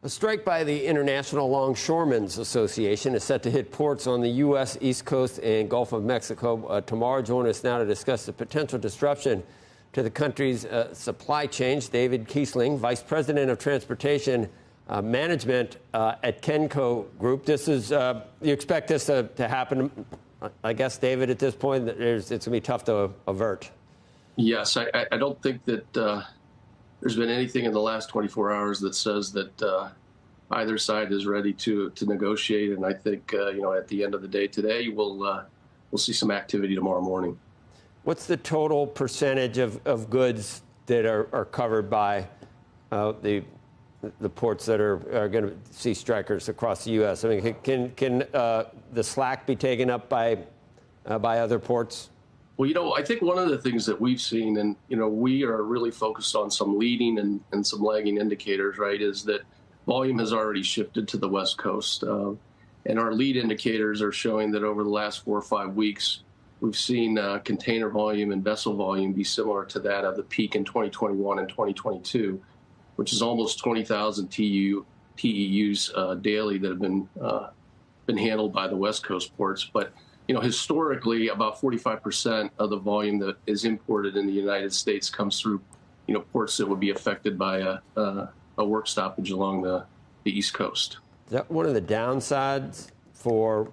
A strike by the International Longshoremen's Association is set to hit ports on the U.S. East Coast and Gulf of Mexico tomorrow. Join us now to discuss the potential disruption to the country's supply chains. David Kiesling, Vice President of Transportation Management at Kenco Group. This is you expect this to happen, I guess, David, at this point? It's going to be tough to avert. Yes, I don't think that there's been anything in the last 24 hours that says that either side is ready to negotiate. And I think, at the end of the day today, we'll see some activity tomorrow morning. What's the total percentage of goods that are covered by the ports that are going to see strikers across the U.S.? I mean, can the slack be taken up by other ports? Well, I think one of the things that we've seen, and, we are really focused on some leading and some lagging indicators, right, is that volume has already shifted to the West Coast. And our lead indicators are showing that over the last 4 or 5 weeks, we've seen container volume and vessel volume be similar to that of the peak in 2021 and 2022, which is almost 20,000 TEUs daily that have been handled by the West Coast ports. But historically, about 45% of the volume that is imported in the United States comes through, ports that would be affected by a work stoppage along the East Coast. Is that one of the downsides for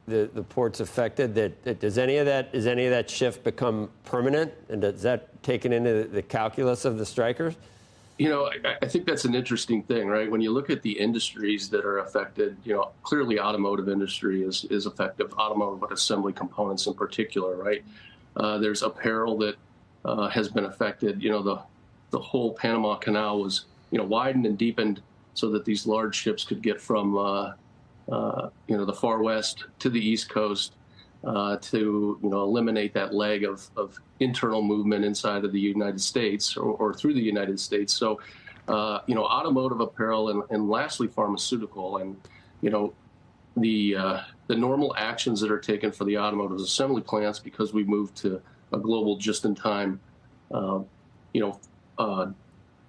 the ports affected? That does any of that shift become permanent, and does that taken into the calculus of the strikers? I think that's an interesting thing, right? When you look at the industries that are affected, clearly automotive industry is affected, automotive assembly components in particular, right? There's apparel that has been affected. The whole Panama Canal was, widened and deepened so that these large ships could get from, the far west to the East Coast to, eliminate that leg of internal movement inside of the United States or through the United States. So, automotive apparel and lastly, pharmaceutical and, the normal actions that are taken for the automotive assembly plants because we moved to a global just-in-time,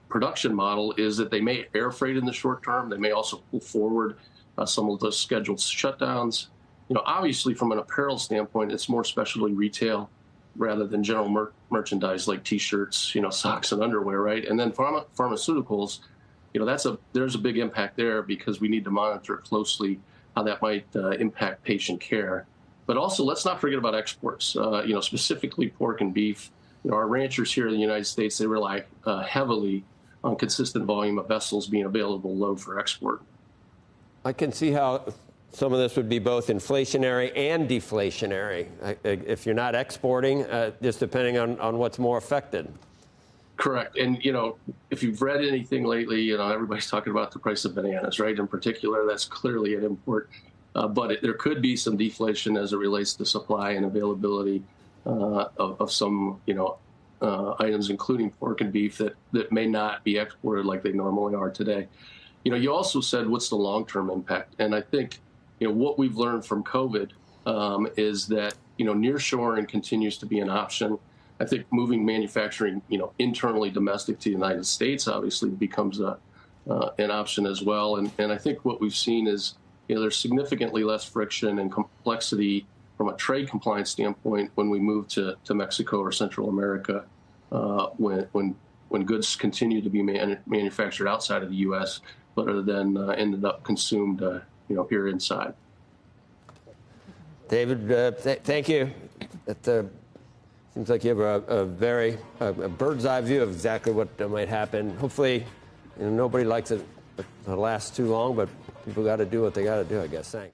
production model is that they may air freight in the short term. They may also pull forward some of those scheduled shutdowns. Obviously, from an apparel standpoint, it's more specialty retail rather than general merchandise like T-shirts, socks and underwear, right? And then pharmaceuticals, there's a big impact there because we need to monitor closely how that might impact patient care. But also, let's not forget about exports. Specifically pork and beef. Our ranchers here in the United States, they rely heavily on consistent volume of vessels being available to load for export. I can see how some of this would be both inflationary and deflationary if you're not exporting, just depending on what's more affected. Correct. And, if you've read anything lately, everybody's talking about the price of bananas, right? In particular, that's clearly an import. But there could be some deflation as it relates to supply and availability of some, items, including pork and beef that may not be exported like they normally are today. You also said, what's the long-term impact? And I think, what we've learned from COVID is that, nearshoring continues to be an option. I think moving manufacturing, internally domestic to the United States obviously becomes an option as well. And I think what we've seen is, there's significantly less friction and complexity from a trade compliance standpoint when we move to Mexico or Central America, when goods continue to be manufactured outside of the U.S., but are then ended up consumed, here inside. David, thank you. It seems like you have a very bird's eye view of exactly what might happen. Hopefully, nobody likes it to last too long, but people got to do what they got to do, I guess. Thanks.